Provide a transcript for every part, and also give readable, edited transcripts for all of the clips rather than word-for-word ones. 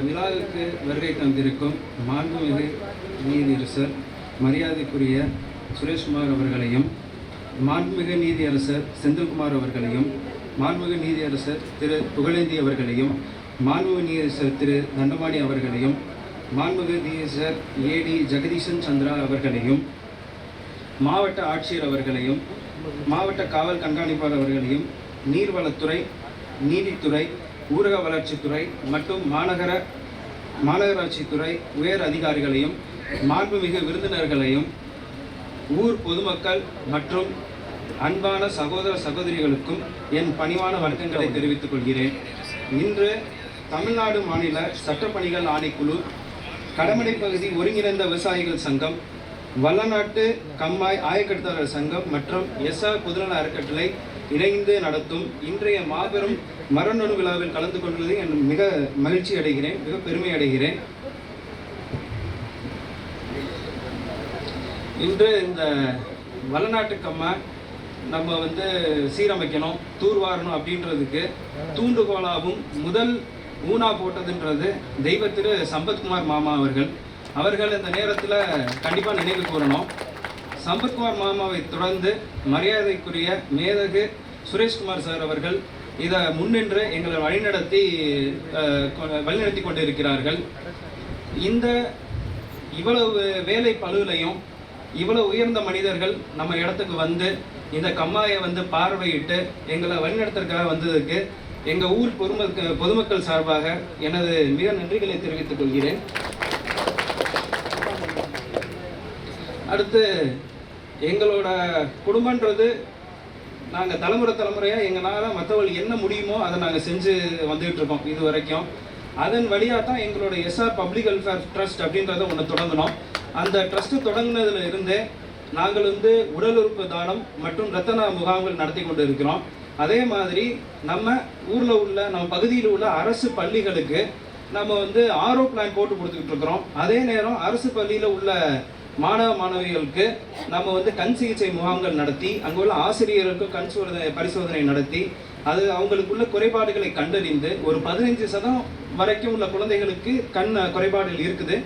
விழாவுக்கு வருகை தந்திருக்கும் மாண்புமிகு நீதியரசர் மரியாதைக்குரிய சுரேஷ்குமார் அவர்களையும், மாண்புமிகு நீதியரசர் செந்தில்குமார் அவர்களையும், மாண்புமிகு நீதியரசர் திரு புகழேந்தி அவர்களையும், மாண்புமிகு நீதியரசர் திரு தண்டபாணி அவர்களையும், மாண்புமிகு நீதியரசர் ஏடி ஜெகதீசன் சந்திரா அவர்களையும், மாவட்ட ஆட்சியர் அவர்களையும், மாவட்ட காவல் கண்காணிப்பாளர் அவர்களையும், நீர்வளத்துறை, நீதித்துறை, ஊரக வளர்ச்சித்துறை மற்றும் மாநகராட்சித்துறை உயர் அதிகாரிகளையும், மாண்புமிகு விருந்தினர்களையும், ஊர் பொதுமக்கள் மற்றும் அன்பான சகோதர சகோதரிகளுக்கும் என் பணிவான வணக்கங்களை தெரிவித்துக் கொள்கிறேன். இன்று தமிழ்நாடு மாநில சட்டப்பணிகள் ஆணைக்குழு, கடமடை பகுதி ஒருங்கிணைந்த விவசாயிகள் சங்கம், வல்லநாட்டு கம்மாய் ஆயக்கட்டுதாரர் சங்கம் மற்றும் எஸ்ஆர் பொதுநல அறக்கட்டளை இணைந்து நடத்தும் இன்றைய மாபெரும் மரநடு விழாவில் கலந்து கொள்வதில் என் மிக மகிழ்ச்சி அடைகிறேன், மிக பெருமை அடைகிறேன். இன்று இந்த வல்லநாட்டு கம்மாய் நம்ம சீரமைக்கணும், தூர்வாரணும் அப்படின்றதுக்கு தூண்டுகோலாகவும் முதல் ஊனா போட்டதுன்றது தெய்வ திரு சம்பத்குமார் மாமா அவர்கள் இந்த நேரத்தில் கண்டிப்பாக நினைவு கூறணும். சம்பத்குமார் மாமாவை தொடர்ந்து மரியாதைக்குரிய மேதகு சுரேஷ்குமார் சார் அவர்கள் இதை முன்னின்று எங்களை வழிநடத்தி கொண்டிருக்கிறார்கள். இந்த இவ்வளவு வேலை பளுவிலையும் இவ்வளவு உயர்ந்த மனிதர்கள் நம்ம இடத்துக்கு வந்து இந்த கம்மாயை பார்வையிட்டு எங்களை வழிநடத்துறதுக்காக வந்ததுக்கு எங்கள் ஊர் பொதுமக்கள் சார்பாக எனது மிக நன்றிகளை தெரிவித்துக் கொள்கிறேன். அடுத்து எங்களோட குடும்பன்றது நாங்கள் தலைமுறையாக எங்களால் மற்றவர்கள் என்ன முடியுமோ அதை நாங்கள் செஞ்சு வந்துகிட்டு இருக்கோம் இது வரைக்கும். அதன் வழியாக தான் எங்களோட எஸ்ஆர் பப்ளிக் வெல்ஃபேர் ட்ரஸ்ட் அப்படின்றத ஒன்று தொடங்கினோம். அந்த ட்ரஸ்ட்டு தொடங்கினதுல இருந்தே நாங்கள் உடல் உறுப்பு தானம் மற்றும் இரத்த முகாம்கள் நடத்தி கொண்டு இருக்கிறோம். அதே மாதிரி நம்ம ஊரில் உள்ள நம்ம பகுதியில் உள்ள அரசு பள்ளிகளுக்கு நம்ம ஆரோ பிளான் போட்டு கொடுத்துக்கிட்டு இருக்கிறோம். அதே நேரம் அரசு பள்ளியில் உள்ள மாணவ மாணவிகளுக்கு நம்ம கண் சிகிச்சை முகாம்கள் நடத்தி அங்குள்ள ஆசிரியர்களுக்கு கண் பரிசோதனை நடத்தி அது அவங்களுக்குள்ள குறைபாடுகளை கண்டறிந்து ஒரு 15% வரைக்கும் உள்ள குழந்தைகளுக்கு கண் குறைபாடுகள் இருக்குது.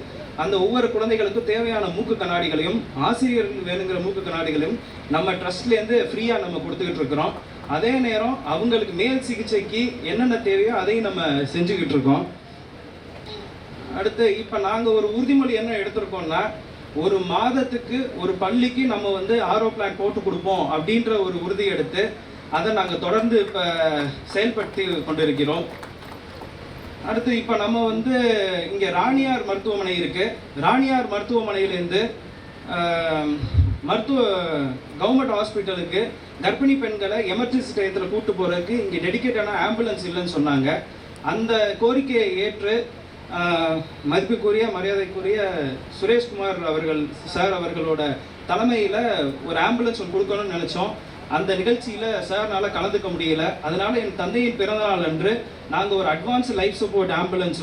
அந்த ஒவ்வொரு குழந்தைகளுக்கும் தேவையான மூக்கு கண்ணாடிகளையும் ஆசிரியர்களுக்கு வேணுங்கிற மூக்கு கண்ணாடிகளையும் நம்ம ட்ரஸ்ட்லேருந்து ஃப்ரீயாக நம்ம கொடுத்துக்கிட்டு இருக்கிறோம். அதே நேரம் அவங்களுக்கு மேல் சிகிச்சைக்கு என்னென்ன தேவையோ அதையும் நம்ம செஞ்சுக்கிட்டு இருக்கோம். அடுத்து இப்போ நாங்கள் ஒரு உறுதிமொழி என்ன எடுத்திருக்கோம்னா, ஒரு மாதத்துக்கு ஒரு பள்ளிக்கு நம்ம ஆரோ பிளான் போட்டு கொடுப்போம் அப்படின்ற ஒரு உறுதி எடுத்து அதை நாங்கள் தொடர்ந்து இப்போ செயல்படுத்தி கொண்டிருக்கிறோம். அடுத்து இப்போ நம்ம இங்கே ராணியார் மருத்துவமனை இருக்குது. ராணியார் மருத்துவமனையிலேருந்து கவர்மெண்ட் ஹாஸ்பிட்டலுக்கு கர்ப்பிணி பெண்களை எமர்ஜென்சி டயத்தில் கூட்டு போகிறதுக்கு இங்கே டெடிக்கேட்டான ஆம்புலன்ஸ் இல்லைன்னு சொன்னாங்க. அந்த கோரிக்கையை ஏற்று மதிப்புக்குரிய மரியாதைக்குரிய சுரேஷ்குமார் சார் அவர்களோட தலைமையில் ஒரு ஆம்புலன்ஸ் ஒன்று கொடுக்கணும்னு நினச்சோம். அந்த நிகழ்ச்சியில் சார்னால் கலந்துக்க முடியல. அதனால் என் தந்தையின் பிறந்தநாள் அன்று நாங்கள் ஒரு அட்வான்ஸ் லைஃப் சப்போர்ட் ஆம்புலன்ஸ்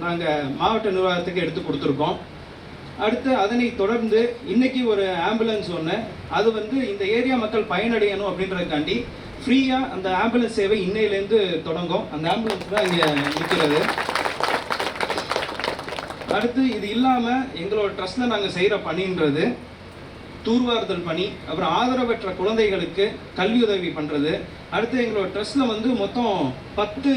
நாங்கள் மாவட்ட நிர்வாகத்துக்கு எடுத்து கொடுத்துருக்கோம். அடுத்து அதனை தொடர்ந்து இன்னைக்கு ஒரு ஆம்புலன்ஸ் ஒன்று அது இந்த ஏரியா மக்கள் பயனடையணும் அப்படின்றதுக்காண்டி ஃப்ரீயாக அந்த ஆம்புலன்ஸ் சேவை இன்னையிலேருந்து தொடங்கும். அந்த ஆம்புலன்ஸ் தான் இங்கே நிற்கிறது. அடுத்து இது இல்லாமல் எங்களோட ட்ரஸ்ட்டில் நாங்கள் செய்கிற பணின்றது தூர்வாறுதல் பணி, அப்புறம் ஆதரவற்ற குழந்தைகளுக்கு கல்வி உதவி பண்ணுறது. அடுத்து எங்களோட ட்ரஸ்ட்டில் மொத்தம் 10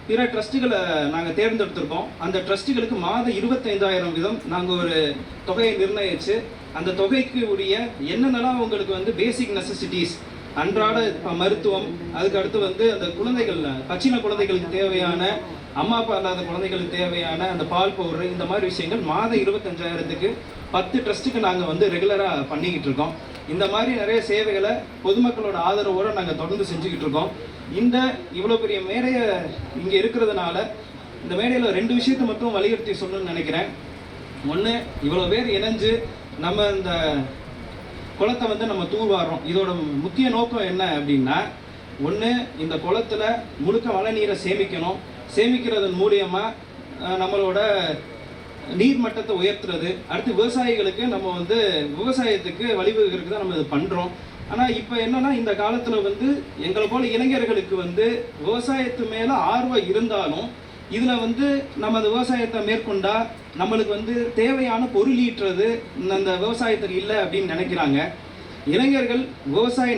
பிற ட்ரஸ்ட்டுகளை நாங்கள் தேர்ந்தெடுத்திருக்கோம். அந்த ட்ரஸ்ட்டுகளுக்கு மாதம் 25,000 வீதம் நாங்கள் ஒரு தொகையை நிர்ணயித்து அந்த தொகைக்கு உரிய என்னென்னலாம் உங்களுக்கு பேசிக் நெசசிட்டிஸ் அன்றாட மருத்துவம், அதுக்கு அடுத்து அந்த குழந்தைகள் பச்சின குழந்தைகளுக்கு தேவையான அம்மா அப்பா இல்லாத குழந்தைகளுக்கு தேவையான அந்த பால் பவுடர், இந்த மாதிரி விஷயங்கள் மாதம் 25,000க்கு 10 ட்ரஸ்ட்டுக்கு நாங்கள் ரெகுலராக பண்ணிக்கிட்டு இருக்கோம். இந்த மாதிரி நிறைய சேவைகளை பொதுமக்களோட ஆதரவோடு நாங்கள் தொடர்ந்து செஞ்சுக்கிட்டு இருக்கோம். இந்த இவ்வளோ பெரிய மேடையை இங்கே இருக்கிறதுனால இந்த மேடையில் 2 விஷயத்தை மட்டும் வலியுறுத்தி சொல்லணும்னு நினைக்கிறேன். ஒன்று, இவ்வளோ பேர் இணைஞ்சு நம்ம இந்த குளத்தை நம்ம தூர்வாரோம். இதோட முக்கிய நோக்கம் என்ன அப்படின்னா, ஒன்று, இந்த குளத்தில் முழுக்க மழை நீரை சேமிக்கணும். சேமிக்கிறதன் மூலியமாக நம்மளோட நீர் மட்டத்தை உயர்த்துறது. அடுத்து விவசாயிகளுக்கு நம்ம விவசாயத்துக்கு வழிவகுக்கிறதுக்கு தான் நம்ம இது பண்ணுறோம். ஆனால் இப்போ என்னன்னா, இந்த காலத்தில் எங்களை போல இளைஞர்களுக்கு விவசாயத்து மேலே ஆர்வம் இருந்தாலும் இதில் வந்து நம்ம அந்த விவசாயத்தை மேற்கொண்டா நம்மளுக்கு வந்து தேவையான பொருளீட்டுறது அந்த விவசாயத்துக்கு இல்லை அப்படின்னு நினைக்கிறாங்க. இளைஞர்கள்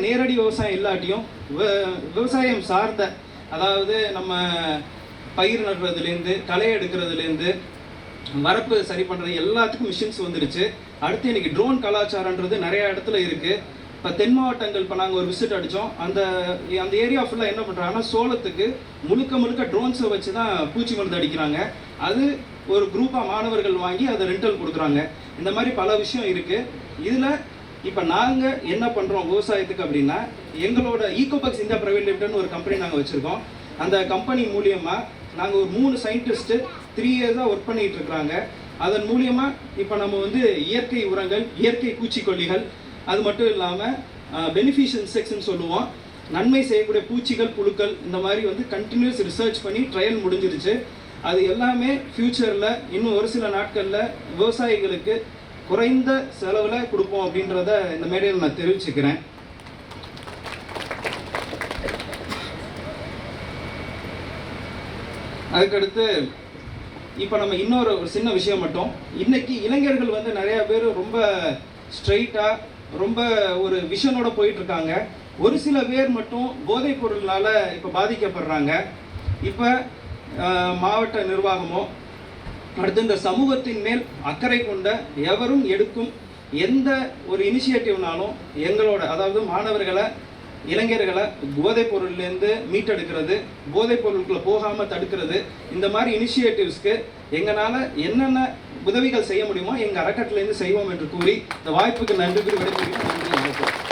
நேரடி விவசாயம் இல்லாட்டியும் விவசாயம் சார்ந்த, அதாவது நம்ம பயிர் நடுறதுலேருந்து களை எடுக்கிறதுலேருந்து வரப்பு சரி பண்ணுறது எல்லாத்துக்கும் மிஷின்ஸ் வந்துடுச்சு. அடுத்து இன்னைக்கு ட்ரோன் கலாச்சாரன்றது நிறைய இடத்துல இருக்குது. இப்போ தென் மாவட்டங்கள் இப்போ நாங்கள் ஒரு விசிட் அடித்தோம். அந்த ஏரியா ஃபுல்லாக என்ன பண்ணுறாங்கன்னா சோளத்துக்கு முழுக்க ட்ரோன்ஸை வச்சு தான் பூச்சி மருந்து அடிக்கிறாங்க. அது ஒரு குரூப்பாக மாணவர்கள் வாங்கி அதை ரெண்டல் கொடுக்குறாங்க. இந்த மாதிரி பல விஷயம் இருக்குது. இதில் இப்போ நாங்கள் என்ன பண்ணுறோம் விவசாயத்துக்கு அப்படின்னா, எங்களோட ஈகோபக்ஸ் இந்தியா பிரைவேட் லிமிடெட்னு ஒரு கம்பெனி நாங்கள் வச்சுருக்கோம். அந்த கம்பெனி மூலியமாக நாங்கள் ஒரு 3 சயின்டிஸ்ட்டு 3 இயர்ஸாக ஒர்க் பண்ணிகிட்டு இருக்கிறாங்க. அதன் மூலியமாக இப்போ நம்ம வந்து இயற்கை உரங்கள், இயற்கை பூச்சிக்கொல்லிகள், அது மட்டும் இல்லாமல் பெனிஃபிஷியல் இன்செக்ட்ஸ்னு சொல்லுவோம், நன்மை செய்யக்கூடிய பூச்சிகள், புழுக்கள், இந்த மாதிரி வந்து கண்டினியூஸ் ரிசர்ச் பண்ணி ட்ரையல் முடிஞ்சிருச்சு. அது எல்லாமே ஃப்யூச்சரில் இன்னும் ஒரு சில நாட்களில் விவசாயிகளுக்கு குறைந்த செலவில் கொடுப்போம் அப்படின்றத இந்த மேடையில் நான் தெரிவிச்சுக்கிறேன். அதுக்கடுத்து இப்போ நம்ம இன்னொரு சின்ன விஷயம் மட்டும், இன்னைக்கு இளைஞர்கள் வந்து நிறையா பேர் ரொம்ப ஸ்ட்ரைட்டாக ரொம்ப ஒரு விஷனோட போயிட்டு இருக்காங்க. ஒரு சில பேர் மட்டும் போதைப் பொருள்னால இப்போ பாதிக்கப்படுறாங்க. இப்போ மாவட்ட நிர்வாகமோ அடுத்து இந்த சமூகத்தின் மேல் அக்கறை கொண்ட எவரும் எடுக்கும் எந்த ஒரு இனிஷியேட்டிவ்னாலும் எங்களோட, அதாவது மாணவர்களை, இளைஞர்களை போதைப் பொருள்லேருந்து மீட்டெடுக்கிறது, போதைப் பொருட்களை போகாமல் தடுக்கிறது, இந்த மாதிரி இனிஷியேட்டிவ்ஸ்க்கு எங்களால் என்னென்ன உதவிகள் செய்ய முடியுமோ எங்கள் அறக்கட்டளையிலேருந்து செய்வோம் என்று கூறி இந்த வாய்ப்புக்கு நன்றி கூறி விடைபெறுகிறேன்.